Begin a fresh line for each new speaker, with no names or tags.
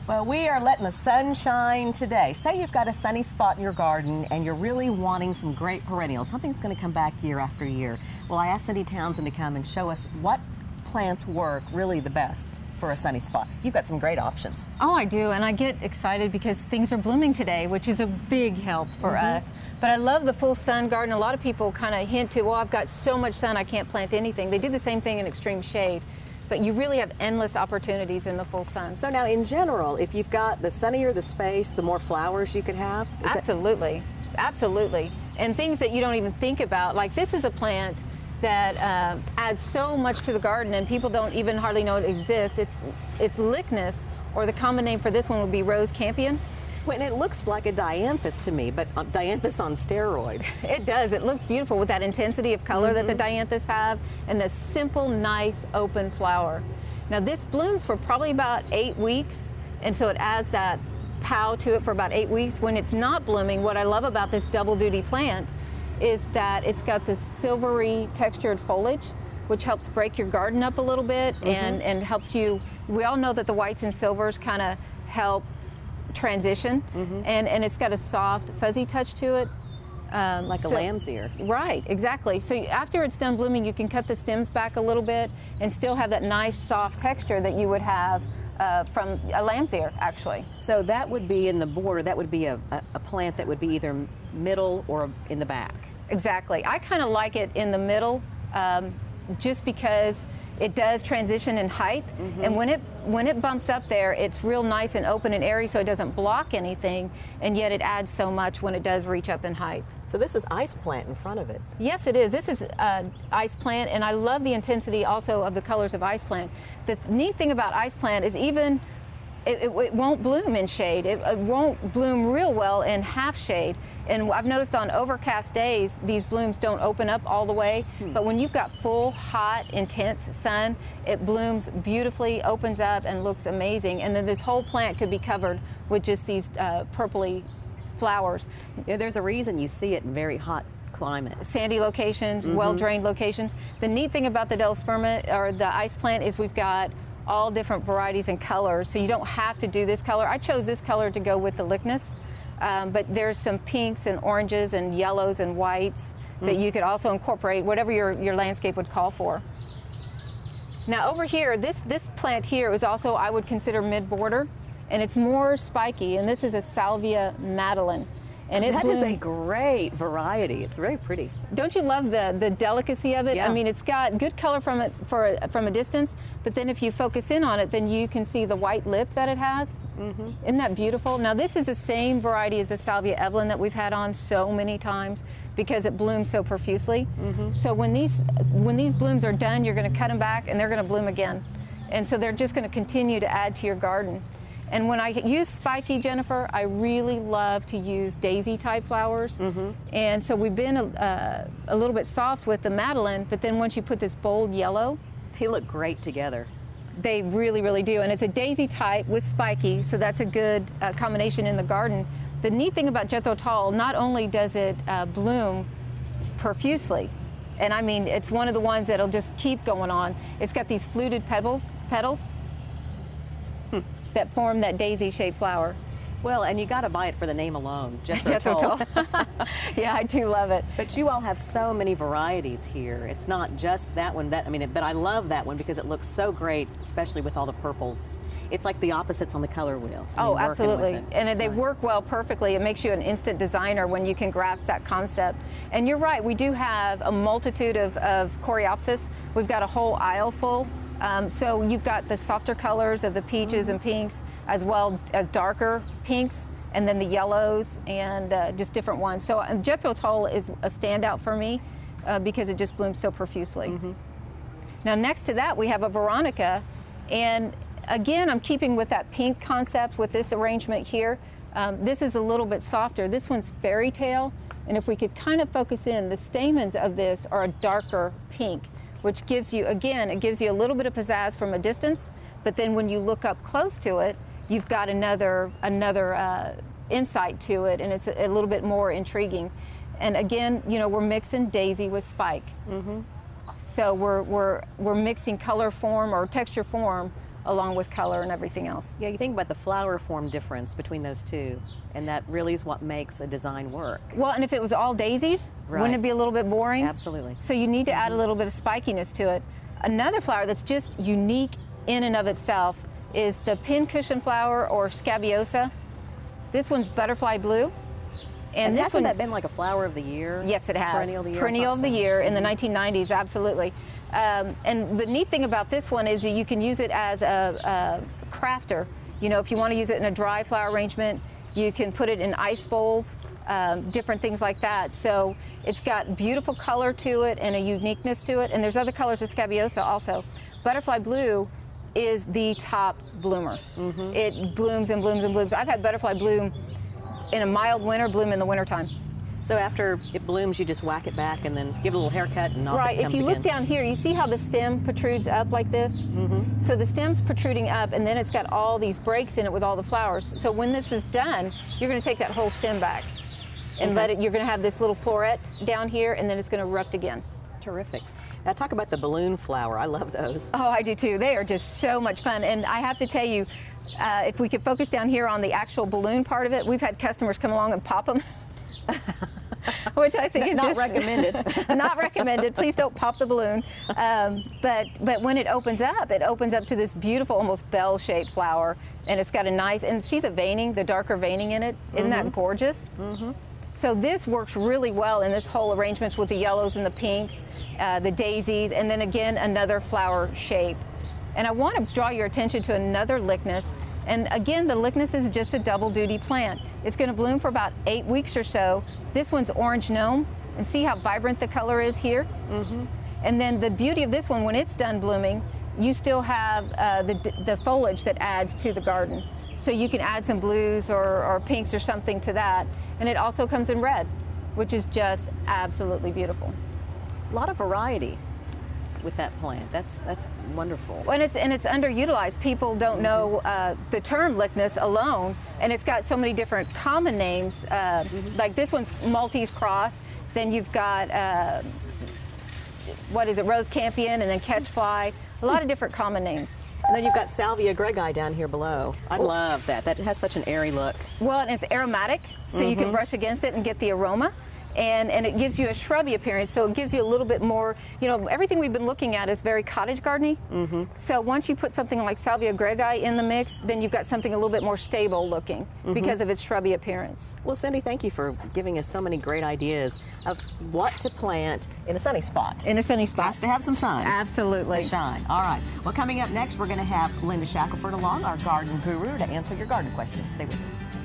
Well, we are letting the sun shine today. Say you've got a sunny spot in your garden and you're really wanting some great perennials, something that's going to come back year after year. Well, I asked Cindy Townsend to come and show us what plants work really the best for a sunny spot. You've got some great options.
Oh, I do, and I get excited because things are blooming today, which is a big help for us. But I love the full sun garden. A lot of people kind of hint to, well, I've got so much sun I can't plant anything. They do the same thing in extreme shade. But you really have endless opportunities in the full sun.
So now, in general, if you've got the sunnier the space, the more flowers you could have?
Absolutely, absolutely. And things that you don't even think about, like this is a plant that adds so much to the garden and people don't even hardly know it exists. It's Lychnis, or the common name for this one would be rose campion.
Well, and it looks like a dianthus to me, but dianthus on steroids.
It does. It looks beautiful with that intensity of color that the dianthus have and the simple, nice, open flower. Now this blooms for probably about 8 weeks, and so it adds that pow to it for about 8 weeks. When it's not blooming, what I love about this double duty plant is that it's got this silvery textured foliage, which helps break your garden up a little bit and helps you. We all know that the whites and silvers kind of help transition, and it's got a soft fuzzy touch to it,
like a lamb's ear.
Right, exactly. So after it's done blooming, you can cut the stems back a little bit and still have that nice soft texture that you would have from a lamb's ear, actually.
So that would be in the border. That would be a plant that would be either middle or in the back.
Exactly. I kind of like it in the middle, just because it does transition in height, and when it bumps up there, it's real nice and open and airy, so it doesn't block anything, and yet it adds so much when it does reach up in height.
So this is ice plant in front of it.
Yes, it is. This is ice plant, and I love the intensity also of the colors of ice plant. The neat thing about ice plant is even it won't bloom in shade. It won't bloom real well in half shade. And I've noticed on overcast days, these blooms don't open up all the way. But when you've got full, hot, intense sun, it blooms beautifully, opens up, and looks amazing. And then this whole plant could be covered with just these purpley flowers.
Yeah, there's a reason you see it in very hot climates.
Sandy locations, well-drained locations. The neat thing about the Delosperma, or the ice plant, is we've got all different varieties and colors, so you don't have to do this color. I chose this color to go with the Lychnis, but there's some pinks and oranges and yellows and whites that you could also incorporate, whatever your landscape would call for. Now over here, this plant here is also, I would consider mid-border, and it's more spiky, and this is a Salvia Madeline. And
that is a great variety. It's very pretty.
Don't you love the delicacy of it?
Yeah.
I mean, it's got good color from it from a distance, but then if you focus in on it, then you can see the white lip that it has. Isn't that beautiful? Now this is the same variety as the Salvia Evelyn that we've had on so many times because it blooms so profusely. So when these blooms are done, you're going to cut them back and they're going to bloom again. And so they're just going to continue to add to your garden. And when I use spiky, Jennifer, I really love to use daisy type flowers. And so we've been a little bit soft with the Madeline, but then once you put this bold yellow,
they look great together.
They really, really do. And it's a daisy type with spiky, so that's a good combination in the garden. The neat thing about Jethro Tull, not only does it bloom profusely, and I mean, it's one of the ones that'll just keep going on. It's got these fluted petals that form that daisy-shaped flower.
Well, and you got to buy it for the name alone, Jethro
Tull.
Tull.
Yeah, I do love it.
But you all have so many varieties here. It's not just that one. But I love that one because it looks so great, especially with all the purples. It's like the opposites on the color wheel.
Oh, absolutely. And they
nice.
work well perfectly. It makes you an instant designer when you can grasp that concept. And you're right, we do have a multitude of Coreopsis. We've got a whole aisle full. So you've got the softer colors of the peaches and pinks, as well as darker pinks, and then the yellows and just different ones. So Jethro Tull is a standout for me because it just blooms so profusely. Now next to that we have a Veronica, and again I'm keeping with that pink concept with this arrangement here. This is a little bit softer. This one's Fairy Tale, and if we could kind of focus in, the stamens of this are a darker pink, which gives you, again, it gives you a little bit of pizzazz from a distance, but then when you look up close to it, you've got another insight to it, and it's a little bit more intriguing. And again, you know, we're mixing daisy with spike. So we're mixing color form or texture form along with color and everything else.
Yeah, you think about the flower form difference between those two, and that really is what makes a design work.
Well, and if it was all daisies,
Right.
wouldn't it be a little bit boring?
Absolutely.
So you need to add a little bit of spikiness to it. Another flower that's just unique in and of itself is the pincushion flower, or scabiosa. This one's butterfly blue.
And
this
hasn't
one,
that been like a flower of the year?
yes, it has.
Perennial of the year?
Perennial of the year in the
Mm-hmm.
1990s, absolutely. And the neat thing about this one is that you can use it as a crafter. You know, if you want to use it in a dry flower arrangement, you can put it in ice bowls, different things like that. So it's got beautiful color to it and a uniqueness to it. And there's other colors of scabiosa also. Butterfly blue is the top bloomer.
Mm-hmm.
It blooms and blooms and blooms. I've had butterfly bloom in a mild winter, bloom in the wintertime.
So after it blooms, you just whack it back and then give it a little haircut and off
Right,
it comes
if you look
again.
down here, you see how the stem protrudes up like this?
Mm-hmm.
So the stem's protruding up, and then it's got all these breaks in it with all the flowers. So when this is done, you're going to take that whole stem back and let it, you're going to have this little floret down here, and then it's going to erupt again.
Terrific. Now talk about the balloon flower. I love those.
Oh, I do too. They are just so much fun. And I have to tell you, if we could focus down here on the actual balloon part of it, we've had customers come along and pop them. Which I think is
not
just
recommended.
Not recommended. Please don't pop the balloon. But when it opens up to this beautiful, almost bell-shaped flower, and it's got a nice, and see the veining, the darker veining in it. Isn't that gorgeous? Mm-hmm. So this works really well in this whole arrangement with the yellows and the pinks, the daisies, and then again another flower shape. And I want to draw your attention to another Lychnis. And again, the Lychnis is just a double duty plant. It's going to bloom for about 8 weeks or so. This one's orange gnome, and see how vibrant the color is here? Mm-hmm. And then the beauty of this one, when it's done blooming, you still have the foliage that adds to the garden. So you can add some blues or pinks or something to that. And it also comes in red, which is just absolutely beautiful.
A lot of variety with that plant. That's wonderful.
And it's underutilized. People don't know the term Lychnis alone, and it's got so many different common names. Like this one's Maltese cross. Then you've got what is it, rose campion, and then catchfly. A lot of different common names.
And then you've got Salvia gregae down here below. I love that. That has such an airy look.
Well, and it's aromatic, so you can brush against it and get the aroma. And it gives you a shrubby appearance, so it gives you a little bit more, you know, everything we've been looking at is very cottage garden-y. So once you put something like Salvia gregae in the mix, then you've got something a little bit more stable looking because of its shrubby appearance.
Well, Cindy, thank you for giving us so many great ideas of what to plant in a sunny spot.
In a sunny spot.
Has to have some sun.
Absolutely.
To shine. All right. Well, coming up next, we're going to have Linda Shackelford along, our garden guru, to answer your garden questions. Stay with us.